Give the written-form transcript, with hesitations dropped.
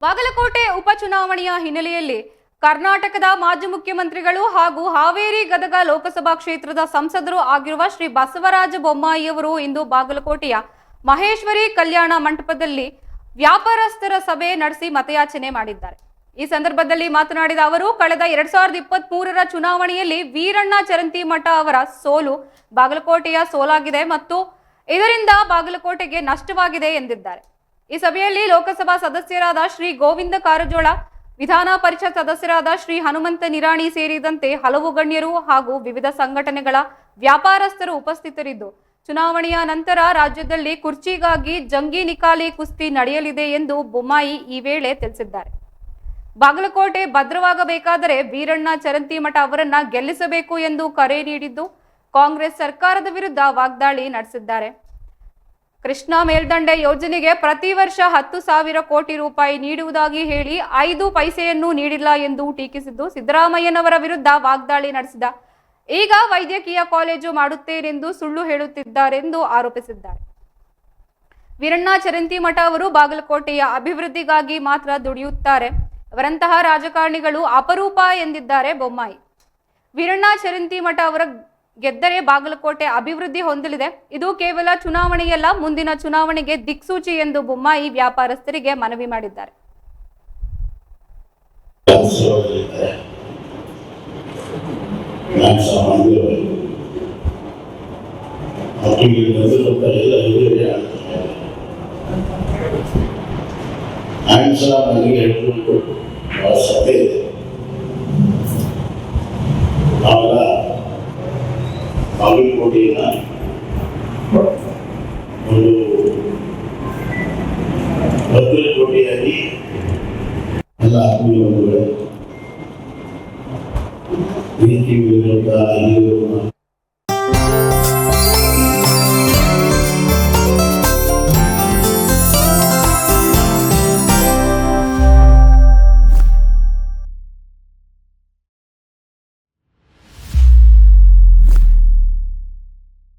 ಬಾಗಲಕೋಟೆ ಉಪಚುನಾವಣೆಯ ಹಿನ್ನೆಲೆಯಲ್ಲಿ ಕರ್ನಾಟಕದ ಮಾಜಿ ಮುಖ್ಯಮಂತ್ರಿಗಳು ಹಾಗೂ ಹಾವೇರಿ ಗದಗ ಲೋಕಸಭಾ ಕ್ಷೇತ್ರದ ಸಂಸದರು ಆಗಿರುವ ಶ್ರೀ ಬಸವರಾಜ ಬೊಮ್ಮಾಯಿಯವರು ಇಂದು ಬಾಗಲಕೋಟೆಯ ಮಹೇಶ್ವರಿ ಕಲ್ಯಾಣ ಮಂಟಪದಲ್ಲಿ ವ್ಯಾಪಾರಸ್ಥರ ಸಭೆ ನಡೆಸಿ ಮತಯಾಚನೆ ಮಾಡಿದ್ದಾರೆ. ಈ ಸಂದರ್ಭದಲ್ಲಿ ಮಾತನಾಡಿದ ಅವರು, ಕಳೆದ 2023ರ ಚುನಾವಣೆಯಲ್ಲಿ ವೀರಣ್ಣ ಚರಂತಿಮಠ ಅವರ ಸೋಲು ಬಾಗಲಕೋಟೆಯ ಸೋಲಾಗಿದೆ ಮತ್ತು ಇದರಿಂದ ಬಾಗಲಕೋಟೆಗೆ ನಷ್ಟವಾಗಿದೆ ಎಂದಿದ್ದಾರೆ. ಈ ಸಭೆಯಲ್ಲಿ ಲೋಕಸಭಾ ಸದಸ್ಯರಾದ ಶ್ರೀ ಗೋವಿಂದ ಕಾರಜೋಳ, ವಿಧಾನ ಪರಿಷತ್ ಸದಸ್ಯರಾದ ಶ್ರೀ ಹನುಮಂತ ನಿರಾಣಿ ಸೇರಿದಂತೆ ಹಲವು ಗಣ್ಯರು ಹಾಗೂ ವಿವಿಧ ಸಂಘಟನೆಗಳ ವ್ಯಾಪಾರಸ್ಥರು ಉಪಸ್ಥಿತರಿದ್ದು, ಚುನಾವಣೆಯ ನಂತರ ರಾಜ್ಯದಲ್ಲಿ ಕುರ್ಚಿಗಾಗಿ ಜಂಗಿ ನಿಕಾಲಿ ಕುಸ್ತಿ ನಡೆಯಲಿದೆ ಎಂದು ಬೊಮ್ಮಾಯಿ ಈ ವೇಳೆ ತಿಳಿಸಿದ್ದಾರೆ. ಬಾಗಲಕೋಟೆ ಭದ್ರವಾಗಬೇಕಾದರೆ ವೀರಣ್ಣ ಚರಂತಿಮಠ ಅವರನ್ನ ಗೆಲ್ಲಿಸಬೇಕು ಎಂದು ಕರೆ ನೀಡಿದ್ದು, ಕಾಂಗ್ರೆಸ್ ಸರ್ಕಾರದ ವಿರುದ್ಧ ವಾಗ್ದಾಳಿ ನಡೆಸಿದ್ದಾರೆ. ಕೃಷ್ಣಾ ಮೇಲ್ದಂಡೆ ಯೋಜನೆಗೆ ಪ್ರತಿ ವರ್ಷ 10,000 ಕೋಟಿ ರೂಪಾಯಿ ನೀಡುವುದಾಗಿ ಹೇಳಿ 5 ಪೈಸೆಯನ್ನು ನೀಡಿಲ್ಲ ಎಂದು ಟೀಕಿಸಿದ್ದು, ಸಿದ್ದರಾಮಯ್ಯನವರ ವಿರುದ್ಧ ವಾಗ್ದಾಳಿ ನಡೆಸಿದ ಈಗ ವೈದ್ಯಕೀಯ ಕಾಲೇಜು ಮಾಡುತ್ತೇನೆಂದು ಸುಳ್ಳು ಹೇಳುತ್ತಿದ್ದಾರೆಂದು ಆರೋಪಿಸಿದ್ದಾರೆ. ವೀರಣ್ಣ ಚರಂತಿಮಠ ಅವರು ಬಾಗಲಕೋಟೆಯ ಅಭಿವೃದ್ಧಿಗಾಗಿ ಮಾತ್ರ ದುಡಿಯುತ್ತಾರೆ, ಅವರಂತಹ ರಾಜಕಾರಣಿಗಳು ಅಪರೂಪ ಎಂದಿದ್ದಾರೆ ಬೊಮ್ಮಾಯಿ. ವೀರಣ್ಣ ಚರಂತಿಮಠ ಅವರ ಗೆದ್ದರೆ ಬಾಗಲಕೋಟೆ ಅಭಿವೃದ್ಧಿ ಹೊಂದಲಿದೆ, ಇದು ಕೇವಲ ಚುನಾವಣೆಯಲ್ಲ, ಮುಂದಿನ ಚುನಾವಣೆಗೆ ದಿಕ್ಸೂಚಿ ಎಂದು ಬೊಮ್ಮಾಯಿ ವ್ಯಾಪಾರಸ್ಥರಿಗೆ ಮನವಿ ಮಾಡಿದ್ದಾರೆ. ಬಾಗಲಕೋಟೆಯ ಒಂದು ಭದ್ರಕೋಟೆಯಾಗಿ ಎಲ್ಲ ಆತ್ಮೀಯರುಗಳು